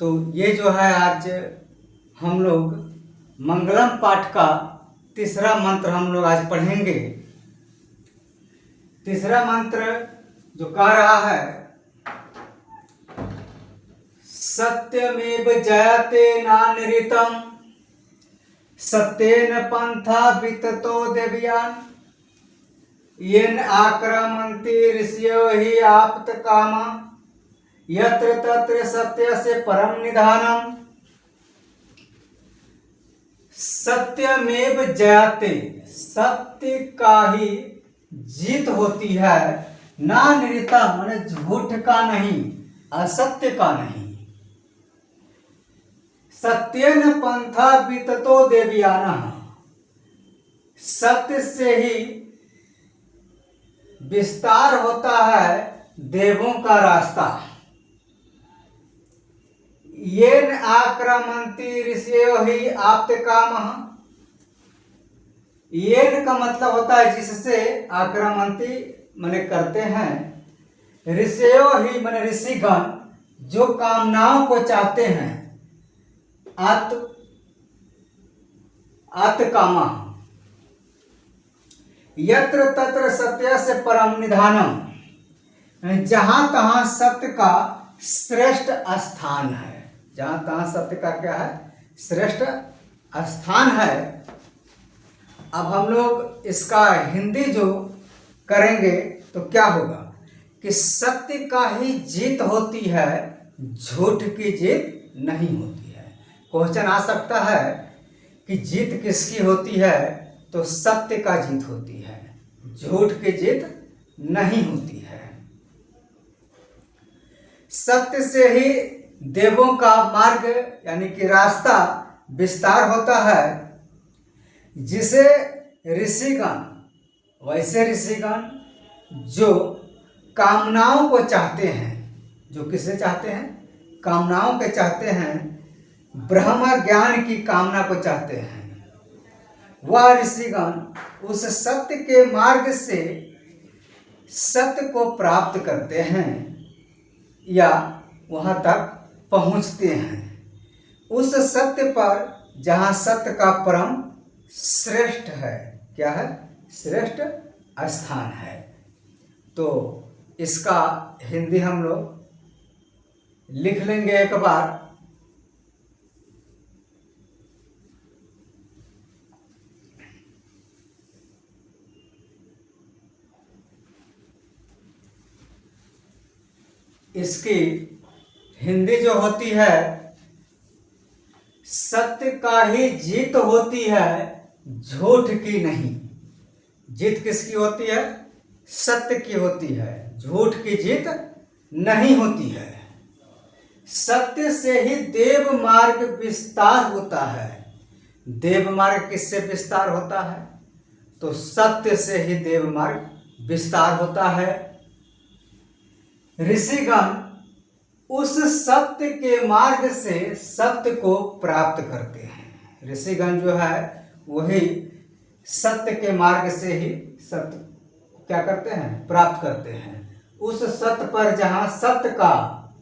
तो ये जो है आज हम लोग मंगलम पाठ का तीसरा मंत्र हम लोग आज पढ़ेंगे। तीसरा मंत्र जो कह रहा है, सत्यमेव जयते नानृतम् सत्येन पंथा विततो देवयान येन आक्रमन्ति ऋषयो हि आप्तकामा यत्र तत्र सत्यस्य परम निधानम्। सत्यमेव जयते, सत्य का ही जीत होती है। ना निरता माने झूठ का नहीं, असत्य का नहीं। सत्येन पंथा विततो देवयाना, सत्य से ही विस्तार होता है देवों का रास्ता। येन आक्रमन्ति ऋषयो हि आप्तकामः, येन का मतलब होता है जिससे, आक्रमन्ति माने करते हैं, ऋषयो ही माने ऋषिगण जो कामनाओं को चाहते हैं, आत्कामा यत्र तत्र सत्य से परम निधानम, जहां तहां सत्य का श्रेष्ठ स्थान है। जहां तहां सत्य का क्या है? श्रेष्ठ स्थान है। अब हम लोग इसका हिंदी जो करेंगे तो क्या होगा कि सत्य का ही जीत होती है, झूठ की जीत नहीं होती है। क्वेश्चन आ सकता है कि जीत किसकी होती है? तो सत्य का जीत होती है, झूठ की जीत नहीं होती है। सत्य से ही देवों का मार्ग यानी कि रास्ता विस्तार होता है, जिसे ऋषिगण, वैसे ऋषिगण जो कामनाओं को चाहते हैं, जो किसे चाहते हैं? कामनाओं के चाहते हैं, ब्रह्म ज्ञान की कामना को चाहते हैं, वह ऋषिगण उस सत्य के मार्ग से सत्य को प्राप्त करते हैं या वहां तक पहुंचते हैं। उस सत्य पर जहां सत्य का परम श्रेष्ठ है, क्या है? श्रेष्ठ स्थान है। तो इसका हिंदी हम लोग लिख लेंगे एक बार। इसकी हिंदी जो होती है, सत्य का ही जीत होती है, झूठ की नहीं। जीत किसकी होती है? सत्य की होती है, झूठ की जीत नहीं होती है। सत्य से ही देव मार्ग विस्तार होता है। देव मार्ग किससे विस्तार होता है? तो सत्य से ही देव मार्ग विस्तार होता है। ऋषिगण उस सत्य के मार्ग से सत्य को प्राप्त करते हैं। ऋषिगण जो है वही सत्य के मार्ग से ही सत्य क्या करते हैं? प्राप्त करते हैं। उस सत्य पर जहां सत्य का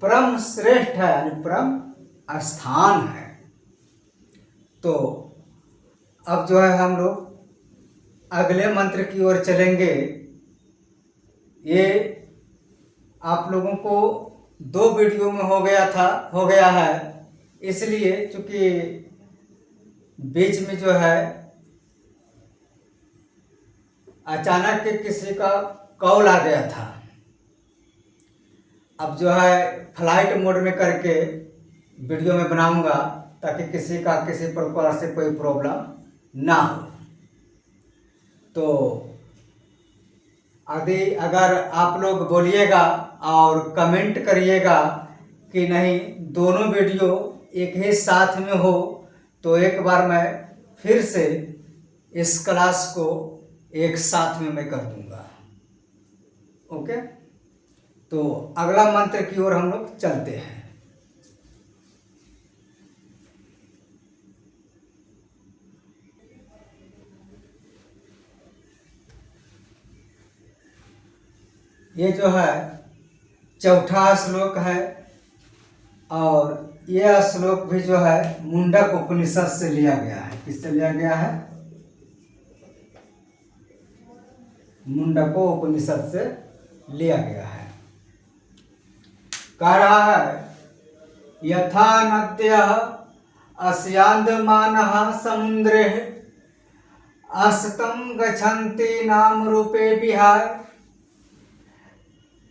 परम श्रेष्ठ है यानी परम स्थान है। तो अब जो है हम लोग अगले मंत्र की ओर चलेंगे। ये आप लोगों को 2 वीडियो में हो गया है, इसलिए चूंकि बीच में जो है अचानक के किसी का कॉल आ गया था। अब जो है फ्लाइट मोड में करके वीडियो में बनाऊंगा ताकि किसी का किसी प्रकार से कोई प्रॉब्लम ना हो। तो अगर आप लोग बोलिएगा और कमेंट करिएगा कि नहीं दोनों वीडियो एक ही साथ में हो, तो एक बार मैं फिर से इस क्लास को एक साथ में मैं कर दूंगा। ओके, तो अगला मंत्र की ओर हम लोग चलते हैं। ये जो है चौथा श्लोक है और यह श्लोक भी जो है मुंडक उपनिषद से लिया गया है। किससे लिया गया है? मुंडको उपनिषद से लिया गया है। कह रहा है यथा नद्यः अस्यांदमानः समुद्रे अस्तं गच्छन्ति नाम रूपे विहाय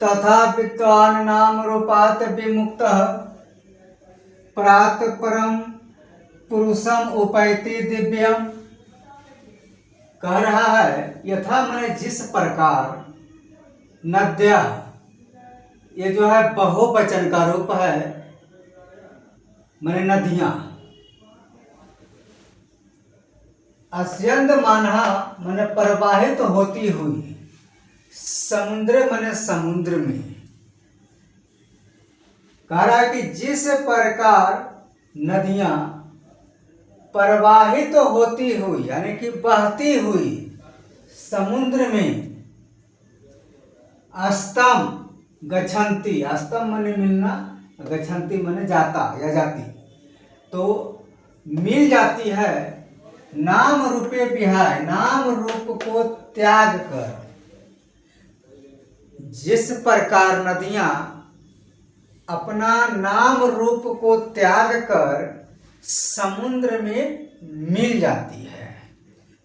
तथा विद्वान् नाम रूपात् विमुक्तः प्रात परम पुरुषम उपैति दिव्यम। कह रहा है यथा मैंने जिस प्रकार नद्या, ये जो है बहुवचन का रूप है, मैंने नदियां, अस्यंद मानहा मैंने प्रवाहित होती हुई, समुद्र मैंने समुद्र में। कह रहा है कि जिस प्रकार नदियां प्रवाहित होती हुई यानी कि बहती हुई समुद्र में अस्तम गच्छन्ति, अस्तम माने मिलना, गच्छन्ति माने जाता या जाती, तो मिल जाती है नाम रूपे विहाय, नाम रूप को त्याग कर। जिस प्रकार नदियां अपना नाम रूप को त्याग कर समुद्र में मिल जाती है,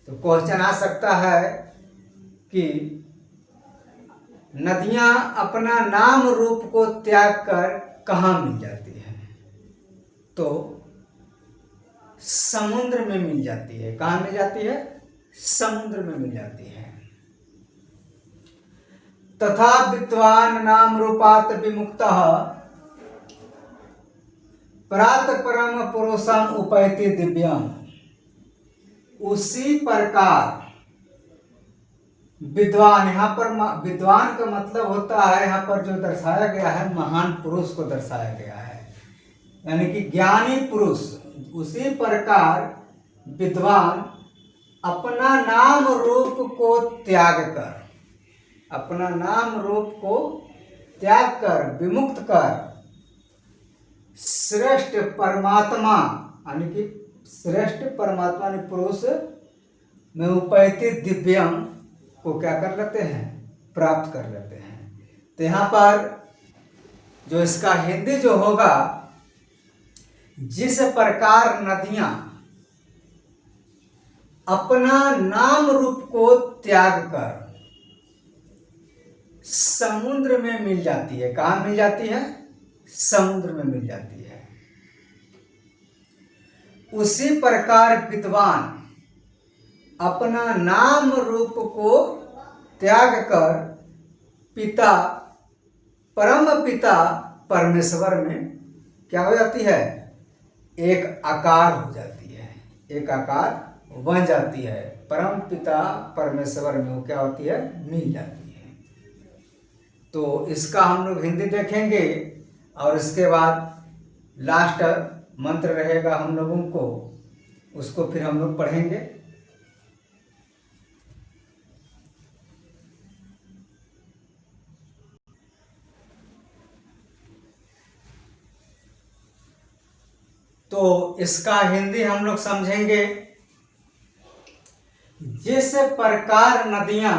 तो क्वेश्चन आ सकता है कि नदियां अपना नाम रूप को त्याग कर कहाँ मिल जाती है? तो समुद्र में मिल जाती है। कहाँ मिल जाती है? समुद्र में मिल जाती है। तथा विद्वान नाम रूपात विमुक्तः प्रात परम पुरुषम उपैति दिव्यम। उसी प्रकार विद्वान, यहाँ पर विद्वान का मतलब होता है, यहाँ पर जो दर्शाया गया है महान पुरुष को दर्शाया गया है, यानी कि ज्ञानी पुरुष। उसी प्रकार विद्वान अपना नाम रूप को त्याग कर, अपना नाम रूप को त्याग कर, विमुक्त कर, श्रेष्ठ परमात्मा यानी कि श्रेष्ठ परमात्मा ने पुरुष में उपैति दिव्यम को क्या कर लेते हैं? प्राप्त कर लेते हैं। तो यहाँ पर जो इसका हिंदी जो होगा, जिस प्रकार नदियां अपना नाम रूप को त्याग कर समुद्र में मिल जाती है। कहाँ मिल जाती है? समुद्र में मिल जाती है। उसी प्रकार विद्वान अपना नाम रूप को त्याग कर पिता, परम पिता परमेश्वर में क्या हो जाती है? एक आकार हो जाती है, एक आकार बन जाती है। परम पिता परमेश्वर में वो क्या होती है? मिल जाती है। तो इसका हम लोग हिंदी देखेंगे और इसके बाद लास्ट मंत्र रहेगा हम लोगों को, उसको फिर हम लोग पढ़ेंगे। तो इसका हिंदी हम लोग समझेंगे। जिस प्रकार नदियां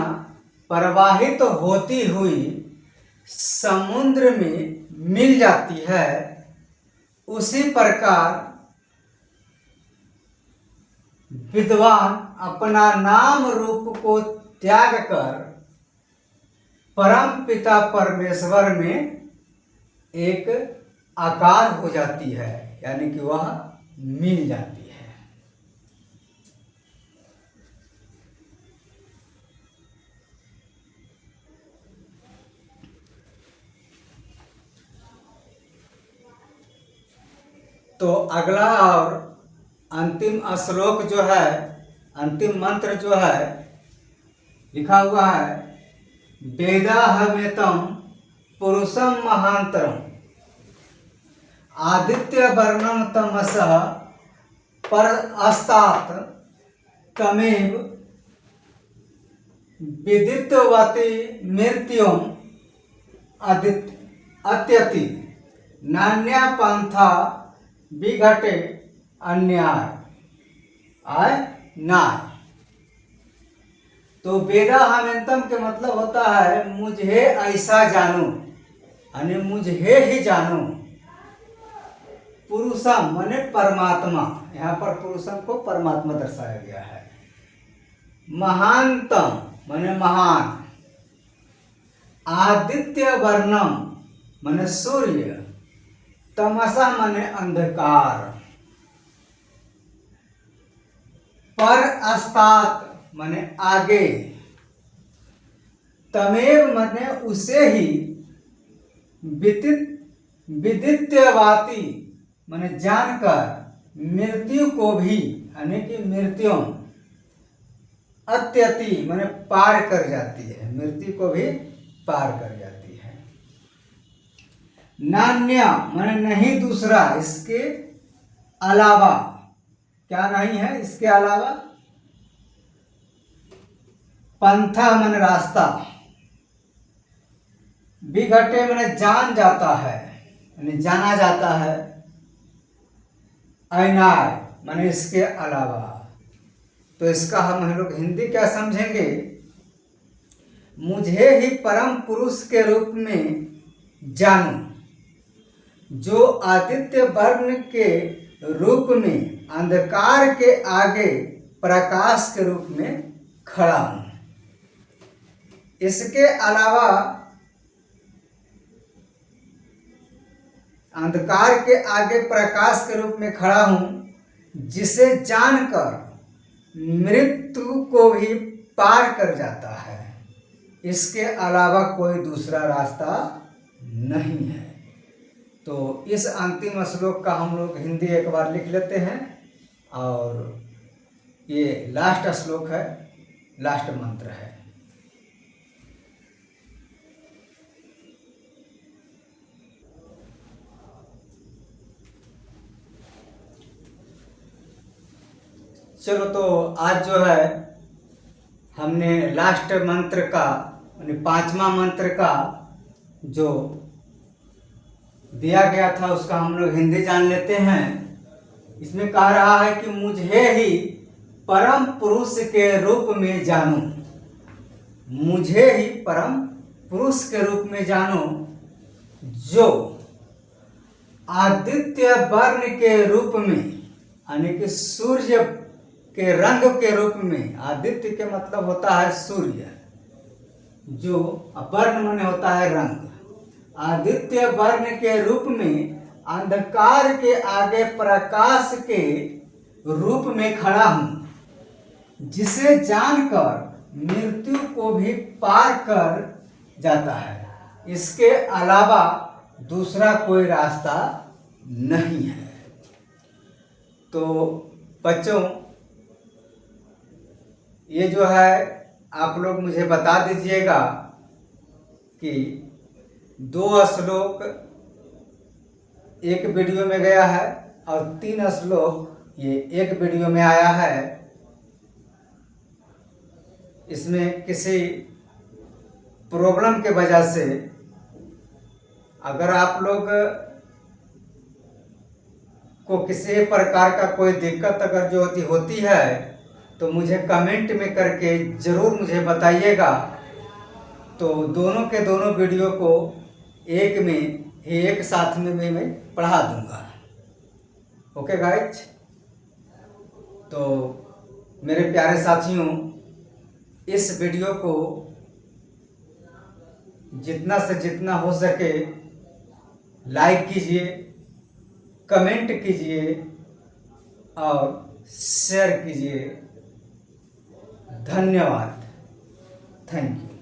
प्रवाहित होती हुई समुद्र में मिल जाती है, उसी प्रकार विद्वान अपना नाम रूप को त्याग कर परम पिता परमेश्वर में एक आकार हो जाती है, यानी कि वह मिल जाती है। तो अगला और अंतिम श्लोक जो है, अंतिम मंत्र जो है लिखा हुआ है, वेदाहमेतं पुरुषं महांतरम आदित्य वर्णम तमसः पर अस्तात् तमेव विदितवती मृत्युम अत्यति नान्या पंथा विघटे अन्याय नाय। तो वेदाहमेंतम के मतलब होता है मुझे ऐसा जानो, यानी मुझे ही जानो। पुरुषम माने परमात्मा, यहाँ पर पुरुषम को परमात्मा दर्शाया गया है। महानतम माने महान। आदित्य वर्णम माने सूर्य। तमसा माने अंधकार। पर अस्तात माने आगे। तमेव माने उसे ही। विदित्यवाती माने जानकर। मृत्यु को भी यानी कि मृत्यु। अत्यति माने पार कर जाती है, मृत्यु को भी पार कर जाती है। नान्य माने नहीं दूसरा, इसके अलावा। क्या नहीं है इसके अलावा? पंथा माने रास्ता। विघटे माने जान जाता है, यानी जाना जाता है। अनाय माने इसके अलावा। तो इसका हम लोग हिंदी क्या समझेंगे? मुझे ही परम पुरुष के रूप में जानो, जो आदित्य वर्ण के रूप में अंधकार के आगे प्रकाश के रूप में खड़ा हूं। इसके अलावा अंधकार के आगे प्रकाश के रूप में खड़ा हूं, जिसे जानकर मृत्यु को भी पार कर जाता है। इसके अलावा कोई दूसरा रास्ता नहीं है। तो इस अंतिम श्लोक का हम लोग हिंदी एक बार लिख लेते हैं, और ये लास्ट श्लोक है, लास्ट मंत्र है। चलो, तो आज जो है हमने लास्ट मंत्र का, यानी 5वां मंत्र का जो दिया गया था उसका हम लोग हिंदी जान लेते हैं। इसमें कह रहा है कि मुझे ही परम पुरुष के रूप में जानो। मुझे ही परम पुरुष के रूप में जानो, जो आदित्य वर्ण के रूप में, यानी कि सूर्य के रंग के रूप में। आदित्य के मतलब होता है सूर्य, जो वर्ण माने होता है रंग। आदित्य वर्ण के रूप में अंधकार के आगे प्रकाश के रूप में खड़ा हूं, जिसे जानकर मृत्यु को भी पार कर जाता है। इसके अलावा दूसरा कोई रास्ता नहीं है। तो बच्चों, ये जो है आप लोग मुझे बता दीजिएगा कि 2 श्लोक एक वीडियो में गया है और 3 श्लोक ये एक वीडियो में आया है। इसमें किसी प्रॉब्लम के वजह से अगर आप लोग को किसी प्रकार का कोई दिक्कत अगर जो होती है, तो मुझे कमेंट में करके ज़रूर मुझे बताइएगा। तो दोनों के दोनों वीडियो को एक में ही एक साथ में मैं पढ़ा दूंगा। Okay guys? तो मेरे प्यारे साथियों, इस वीडियो को जितना से जितना हो सके लाइक कीजिए, कमेंट कीजिए और शेयर कीजिए। धन्यवाद। Thank you.